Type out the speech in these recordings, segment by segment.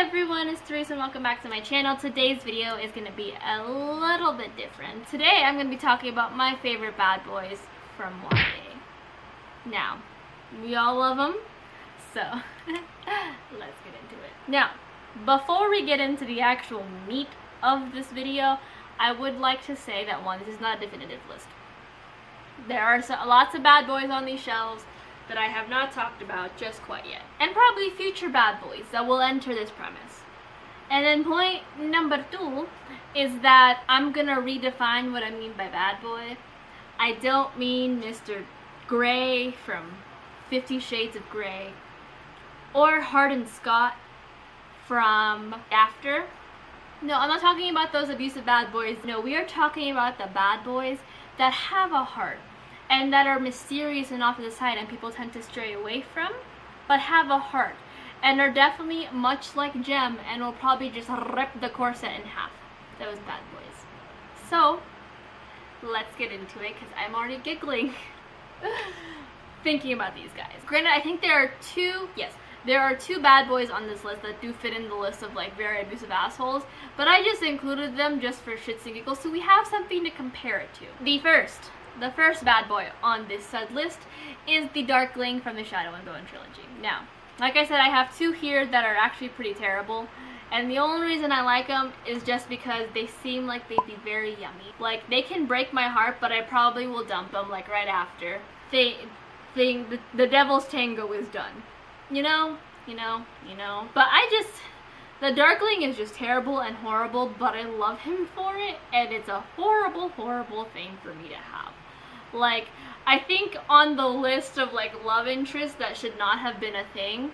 everyone, it's Therese and welcome back to my channel. Today's video is going to be a little bit different. Today I'm going to be talking about my favorite bad boys from YA. Now, we all love them, so let's get into it. Now, before we get into the actual meat of this video, I would like to say that one, this is not a definitive list. There are lots of bad boys on these shelves that I have not talked about just quite yet, and probably future bad boys that will enter this premise. And then point number 2 is that I'm gonna redefine what I mean by bad boy. I don't mean Mr. Grey from 50 Shades of Grey or Hardin Scott from After. No, I'm not talking about those abusive bad boys. No, we are talking about the bad boys that have a heart and that are mysterious and off to the side and people tend to stray away from, but have a heart and are definitely much like Jem and will probably just rip the corset in half. Those bad boys. So, let's get into it because I'm already giggling thinking about these guys. Granted, I think there are two bad boys on this list that do fit in the list of like very abusive assholes, but I just included them just for shits and giggles so we have something to compare it to. The first bad boy on this said list is the Darkling from the Shadow and Bone trilogy. Now, like I said, I have two here that are actually pretty terrible, and the only reason I like them is just because they seem like they'd be very yummy. Like, they can break my heart, but I probably will dump them like right after the Devil's Tango is done. You know. But the Darkling is just terrible and horrible, but I love him for it, and it's a horrible, horrible thing for me to have. Like, I think on the list of like love interests that should not have been a thing,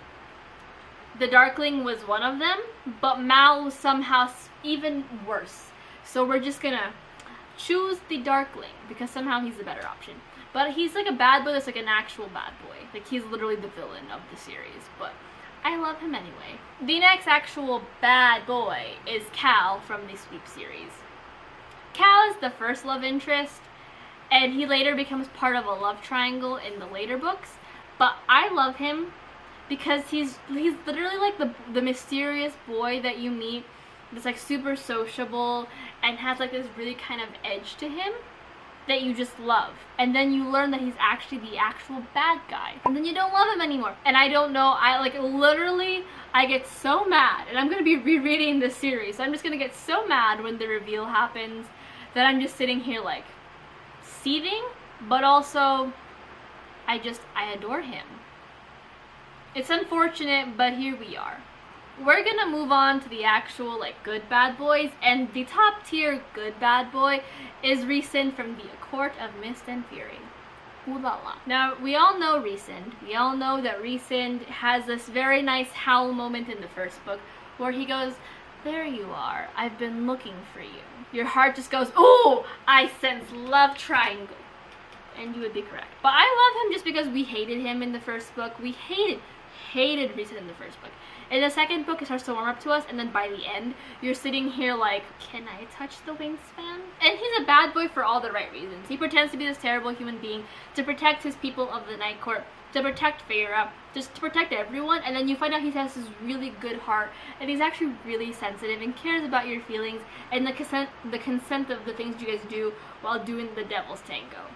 the Darkling was one of them, but Mal was somehow even worse. So we're just gonna choose the Darkling because somehow he's the better option. But he's like a bad boy that's like an actual bad boy. Like, he's literally the villain of the series, but I love him anyway. The next actual bad boy is Cal from the Sweep series. Cal is the first love interest, and he later becomes part of a love triangle in the later books, but I love him because he's literally like the mysterious boy that you meet that's like super sociable and has like this really kind of edge to him that you just love, and then you learn that he's actually the actual bad guy, and then you don't love him anymore. And I don't know, I get so mad, and I'm gonna be rereading this series, so I'm just gonna get so mad when the reveal happens that I'm just sitting here like seething, but also I adore him. It's unfortunate, but here we are. We're gonna move on to the actual like good bad boys, and the top tier good bad boy is Rhysand from the Court of Mist and Fury. Ooh la la. Now, we all know Rhysand. We all know that Rhysand has this very nice howl moment in the first book where he goes, "There you are, I've been looking for you." Your heart just goes, "Ooh, I sense love triangle." And you would be correct. But I love him just because we hated him in the first book. We hated Rhysand in the first book. In the second book, it starts to warm up to us, and then by the end, you're sitting here like, can I touch the wingspan? And he's a bad boy for all the right reasons. He pretends to be this terrible human being to protect his people of the Night Court, to protect Feyre, just to protect everyone, and then you find out he has this really good heart, and he's actually really sensitive and cares about your feelings and the consent of the things you guys do while doing the Devil's Tango.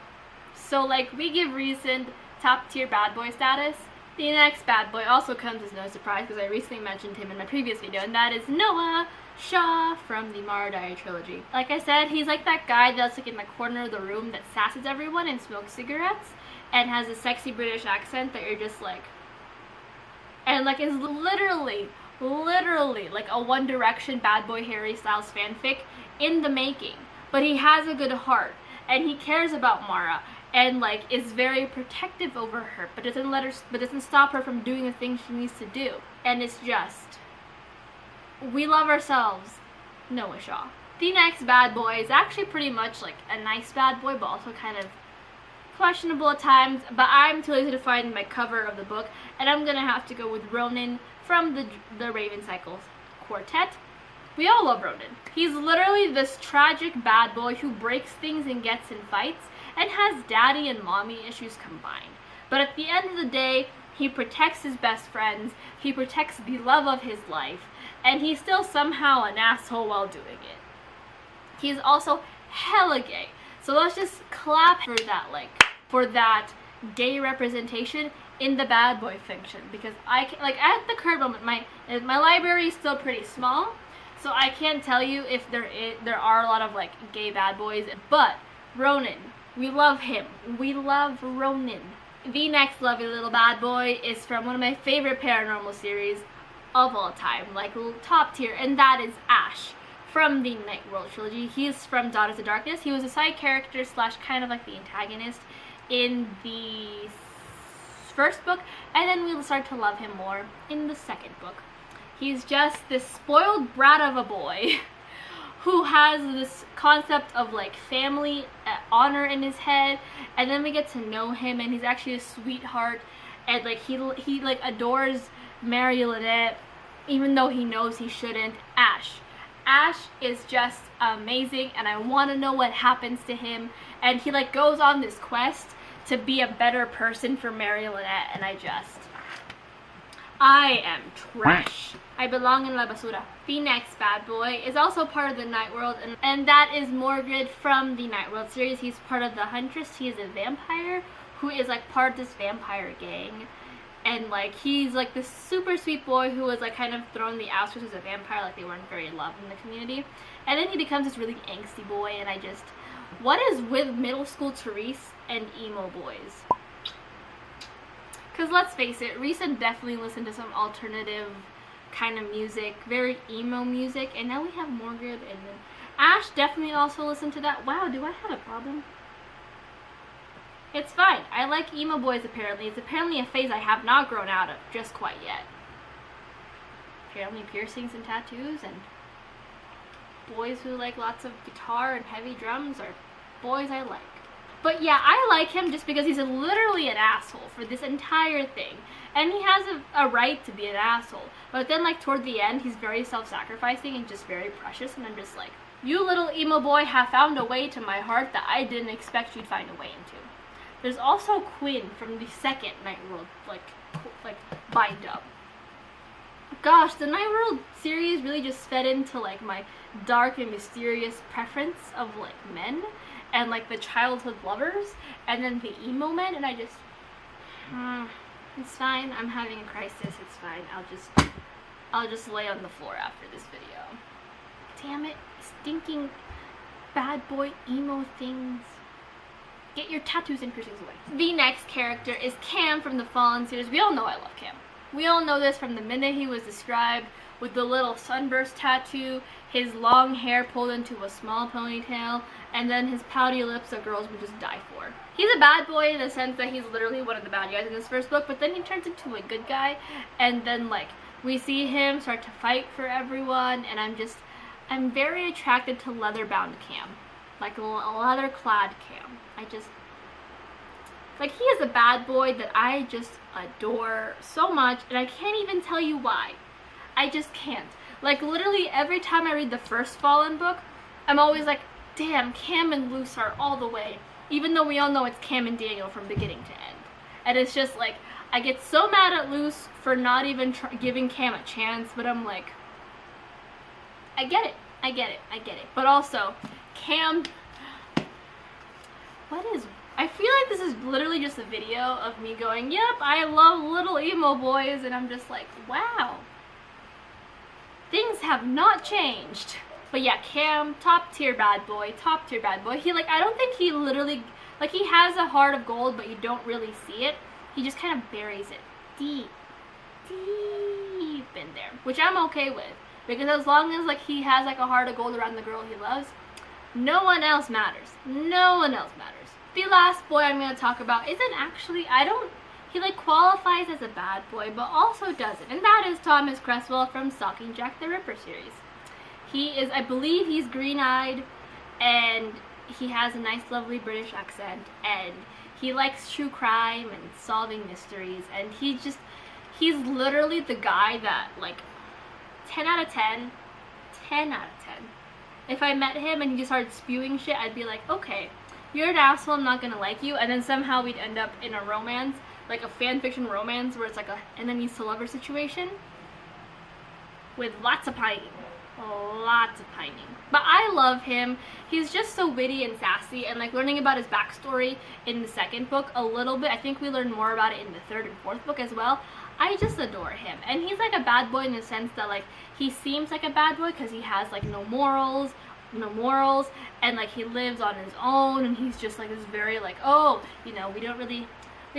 So like, we give Rhysand top tier bad boy status. The next bad boy also comes as no surprise because I recently mentioned him in my previous video, and that is Nanashaw from the Mara Diary trilogy. Like I said, he's like that guy that's like in the corner of the room that sasses everyone and smokes cigarettes and has a sexy British accent that you're just like, and like is literally like a One Direction Bad Boy Harry Styles fanfic in the making. But he has a good heart and he cares about Mara and like is very protective over her, but doesn't stop her from doing the things she needs to do. And it's just, we love ourselves, Nanashaw. The next bad boy is actually pretty much like a nice bad boy, but also kind of questionable at times, but I'm too lazy to find my cover of the book, and I'm gonna have to go with Ronin from the Raven Cycles quartet. We all love Ronin. He's literally this tragic bad boy who breaks things and gets in fights and has daddy and mommy issues combined. But at the end of the day, he protects his best friends, he protects the love of his life, and he's still somehow an asshole while doing it. He's also hella gay. So let's just clap for that, like, for that gay representation in the bad boy fiction, because I can, like, at the current moment, my library is still pretty small, so I can't tell you if there are a lot of like gay bad boys. But Ronin, we love him. We love Ronin. The next lovely little bad boy is from one of my favorite paranormal series of all time, like top tier, and that is Ash from the Night World trilogy. He's from Daughters of Darkness. He was a side character slash kind of like the antagonist in the first book, and then we'll start to love him more in the second book. He's just this spoiled brat of a boy who has this concept of like family honor in his head, and then we get to know him, and he's actually a sweetheart, and like he like adores Marionette even though he knows he shouldn't. Ash is just amazing, and I want to know what happens to him, and he like goes on this quest to be a better person for Marionette, and I am trash. I belong in La Basura. The next bad boy is also part of the Night World, and that is Morgrid from the Night World series. He's part of the Huntress. He is a vampire who is like part of this vampire gang, and like he's like this super sweet boy who was like kind of thrown in the outskirts as a vampire, like they weren't very loved in the community, and then he becomes this really angsty boy, and what is with middle school Therese and emo boys? Because let's face it, Risa definitely listened to some alternative kind of music, very emo music, and now we have Morgrid, and then Ash definitely also listened to that. Wow, do I have a problem? It's fine. I like emo boys apparently. It's apparently a phase I have not grown out of just quite yet. Apparently piercings and tattoos and boys who like lots of guitar and heavy drums are boys I like. But yeah, I like him just because he's literally an asshole for this entire thing. And he has a right to be an asshole. But then like toward the end, he's very self-sacrificing and just very precious. And I'm just like, you little emo boy have found a way to my heart that I didn't expect you'd find a way into. There's also Quinn from the second Night World, like bind up. Gosh, the Night World series really just fed into like my dark and mysterious preference of like men, and like the childhood lovers, and then the emo men, and it's fine. I'm having a crisis. It's fine. I'll just lay on the floor after this video. Damn it, stinking bad boy emo things. Get your tattoos and piercings away. The next character is Cam from the Fallen series. We all know I love Cam. We all know this from the minute he was described, with the little sunburst tattoo, his long hair pulled into a small ponytail, and then his pouty lips that girls would just die for. He's a bad boy in the sense that he's literally one of the bad guys in this first book, but then he turns into a good guy, and then like we see him start to fight for everyone, and I'm very attracted to leather-bound Cam. Like a leather-clad Cam. Like he is a bad boy that I just adore so much, and I can't even tell you why. I just can't. Like literally every time I read the first Fallen book, I'm always like, damn, Cam and Luce are all the way. Even though we all know it's Cam and Daniel from beginning to end. And it's just like, I get so mad at Luce for not even giving Cam a chance, but I'm like, I get it. But also, Cam, I feel like this is literally just a video of me going, yep, I love little emo boys, and I'm just like, wow. Things have not changed. But yeah, Cam, top tier bad boy. He I don't think he literally, he has a heart of gold, but you don't really see it. He just kind of buries it deep in there, which I'm okay with, because as long as he has a heart of gold around the girl he loves, no one else matters. The last boy I'm going to talk about isn't actually, he qualifies as a bad boy, but also doesn't, and that is Thomas Cresswell from Stalking Jack the Ripper series. He is, I believe he's green-eyed, and he has a nice lovely British accent, and he likes true crime and solving mysteries, and he's literally the guy that 10 out of 10, if I met him and he just started spewing shit, I'd be like, okay, you're an asshole, I'm not gonna like you, and then somehow we'd end up in a romance, like a fan fiction romance where it's like a enemies to lover situation. with lots of pining. Lots of pining. But I love him. He's just so witty and sassy, and like learning about his backstory in the second book a little bit. I think we learn more about it in the third and fourth book as well. I just adore him. And he's like a bad boy in the sense that like he seems like a bad boy because he has like no morals, and like he lives on his own, and he's just like this very like, oh, you know, we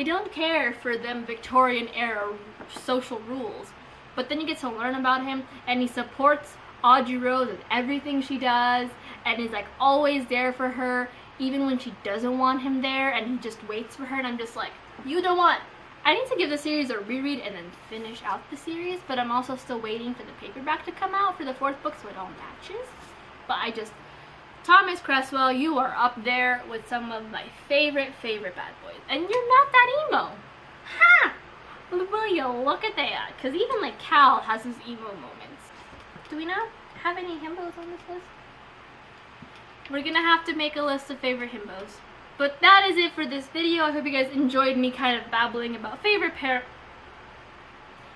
don't care for them Victorian era social rules. But then you get to learn about him, and he supports Audrey Rose with everything she does, and is like always there for her even when she doesn't want him there, and he just waits for her. And I'm just like, you don't want. I need to give the series a reread and then finish out the series, but I'm also still waiting for the paperback to come out for the fourth book so it all matches. But Thomas Cresswell, you are up there with some of my favorite bad boys, and you're not that emo. Ha! Will you look at that? Because even like Cal has his emo moments. Do we not have any himbos on this list? We're gonna have to make a list of favorite himbos. But that is it for this video. I hope you guys enjoyed me kind of babbling about favorite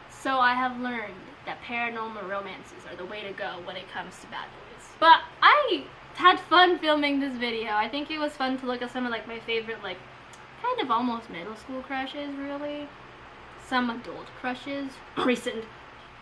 So I have learned that paranormal romances are the way to go when it comes to bad boys. But I had fun filming this video. I think it was fun to look at some of like my favorite like kind of almost middle school crushes, really. Some adult crushes, recent.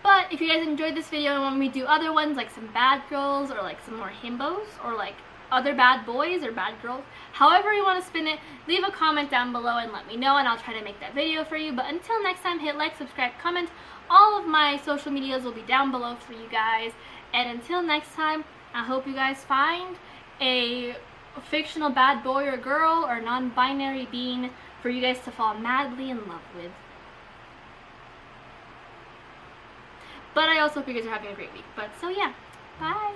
But if you guys enjoyed this video and want me to do other ones like some bad girls or like some more himbos or like other bad boys or bad girls, however you want to spin it, leave a comment down below and let me know, and I'll try to make that video for you. But until next time, hit like, subscribe, comment. All of my social medias will be down below for you guys. And until next time, I hope you guys find a fictional bad boy or girl or non-binary being for you guys to fall madly in love with. But I also hope you guys are having a great week. But so yeah, bye!